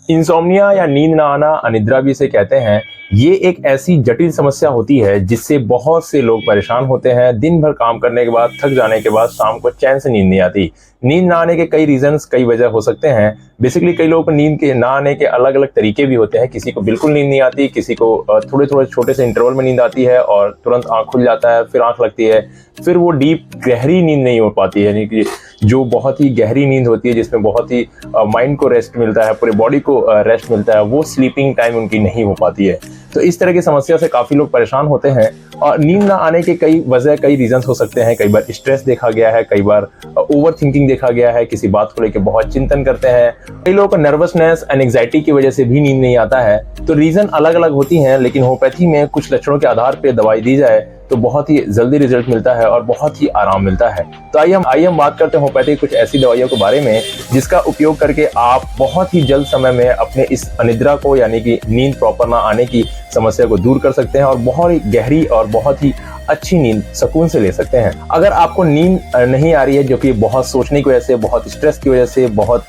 Insomnia या नींद ना आना, अनिद्रा भी इसे कहते हैं। ये एक ऐसी जटिल समस्या होती है जिससे बहुत से लोग परेशान होते हैं। दिन भर काम करने के बाद, थक जाने के बाद शाम को चैन से नींद नहीं आती। नींद ना आने के कई रीजंस, कई वजह हो सकते हैं। बेसिकली कई लोगों को नींद के ना आने के अलग अलग तरीके भी होते हैं। किसी को बिल्कुल नींद नहीं आती, किसी को थोड़े थोड़े छोटे से इंटरवल में नींद आती है और तुरंत आंख खुल जाता है, फिर आंख लगती है, फिर वो डीप गहरी नींद नहीं हो पाती है, यानी कि जो बहुत ही गहरी नींद होती है जिसमें बहुत ही माइंड को रेस्ट मिलता है, पूरे बॉडी को रेस्ट मिलता है, वो स्लीपिंग टाइम उनकी नहीं हो पाती है। तो इस तरह की समस्या से काफ़ी लोग परेशान होते हैं। और नींद ना आने के कई वजह, कई रीजंस हो सकते हैं। कई बार स्ट्रेस देखा गया है, कई बार ओवर थिंकिंग देखा गया है, किसी बात को लेकर बहुत चिंतन करते हैं। कई लोगों को नर्वसनेस, एंग्जाइटी की वजह से भी नींद नहीं आता है। तो रीजन अलग अलग होती हैं, लेकिन होम्योपैथी में कुछ लक्षणों के आधार पर दवाई दी जाए तो बहुत ही जल्दी रिजल्ट मिलता है और बहुत ही आराम मिलता है। तो आइए हम बात करते हैं होम्योपैथी कुछ ऐसी दवाइयों के बारे में जिसका उपयोग करके आप बहुत ही जल्द समय में अपने इस अनिद्रा को, यानी कि नींद प्रॉपर ना आने की समस्या को दूर कर सकते हैं और बहुत ही गहरी और बहुत ही अच्छी नींद सुकून से ले सकते हैं। अगर आपको नींद नहीं आ रही है, जो कि बहुत सोचने की वजह से, बहुत स्ट्रेस की वजह से, बहुत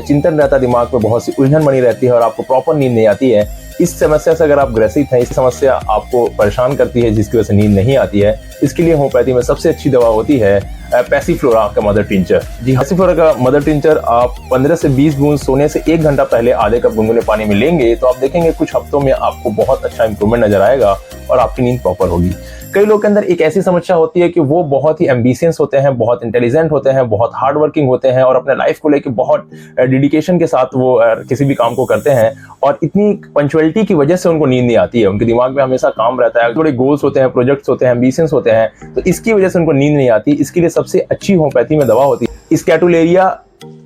चिंतन रहता है दिमाग में, बहुत सी उलझन बनी रहती है और आपको प्रॉपर नींद नहीं आती है, इस समस्या से अगर आप ग्रसित हैं, इस समस्या आपको परेशान करती है जिसकी वजह से नींद नहीं आती है, इसके लिए होम्योपैथी में सबसे अच्छी दवा होती है पैसिफ्लोरा का मदर टिंचर। जी हाँ, पैसिफ्लोरा का मदर टिंचर आप 15 से 20 बूंद सोने से 1 घंटा पहले आधे कप गुनगुने पानी में लेंगे तो आप देखेंगे कुछ हफ्तों में आपको बहुत अच्छा इंप्रूवमेंट नजर आएगा और आपकी नींद प्रॉपर होगी। कई लोग के अंदर एक ऐसी समस्या होती है कि वो बहुत ही एम्बिशियस होते हैं, बहुत इंटेलिजेंट होते हैं, बहुत हार्ड वर्किंग होते हैं और अपने लाइफ को लेकर बहुत डेडिकेशन के साथ वो किसी भी काम को करते हैं और इतनी पंचुअलिटी की वजह से उनको नींद नहीं आती है। उनके दिमाग में हमेशा काम रहता है, बड़े गोल्स होते हैं, प्रोजेक्ट्स होते हैं, एम्बिशंस होते हैं, तो इसकी वजह से उनको नींद नहीं आती। इसके लिए सबसे अच्छी होम्योपैथी में दवा होती है स्कैटुलेरिया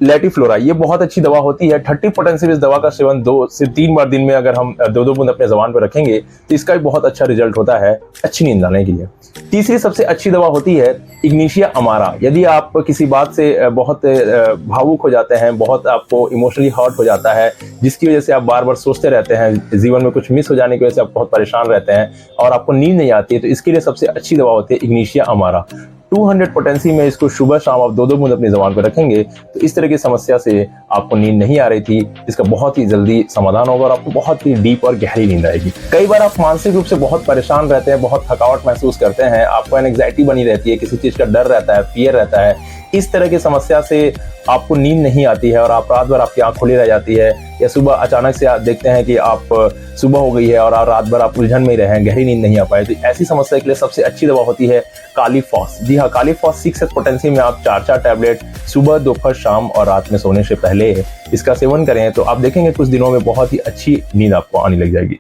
लैटिफ्लोरा। ये बहुत अच्छी दवा होती है। 30 पोटेंशियल इस दवा का सेवन 2 से 3 बार दिन में अगर हम 2-2 बूंद अपने जबान पर रखेंगे तो इसका भी बहुत अच्छा रिजल्ट होता है अच्छी नींद लाने के लिए। तीसरी सबसे अच्छी दवा होती है इग्निशिया अमारा। यदि आप किसी बात से बहुत भावुक हो जाते हैं, बहुत आपको इमोशनली हर्ट हो जाता है, जिसकी वजह से आप बार बार सोचते रहते हैं, जीवन में कुछ मिस हो जाने की वजह से आप बहुत परेशान रहते हैं और आपको नींद नहीं आती है, तो इसके लिए सबसे अच्छी दवा होती है इग्निशिया अमारा। 200 पोटेंसी में इसको सुबह शाम आप 2-2 बूंद अपनी जबान पर रखेंगे तो इस तरह की समस्या से आपको नींद नहीं आ रही थी, इसका बहुत ही जल्दी समाधान होगा और आपको बहुत ही डीप और गहरी नींद आएगी। कई बार आप मानसिक रूप से बहुत परेशान रहते हैं, बहुत थकावट महसूस करते हैं, आपको एंग्जाइटी बनी रहती है, किसी चीज का डर रहता है, फियर रहता है। इस तरह की समस्या से आपको नींद नहीं आती है और आप रात भर आपकी आंख खुली रह जाती है, या सुबह अचानक से आप देखते हैं कि आप सुबह हो गई है और रात भर आप उलझन में ही रहे, गहरी नींद नहीं आ पाए, तो ऐसी समस्या के लिए सबसे अच्छी दवा होती है कालीफॉस। जी हाँ, कालीफॉस 6 पोटेंसी में आप 4-4 टैबलेट सुबह, दोपहर, शाम और रात में सोने से पहले इसका सेवन करें तो आप देखेंगे कुछ दिनों में बहुत ही अच्छी नींद आपको आने लग जाएगी।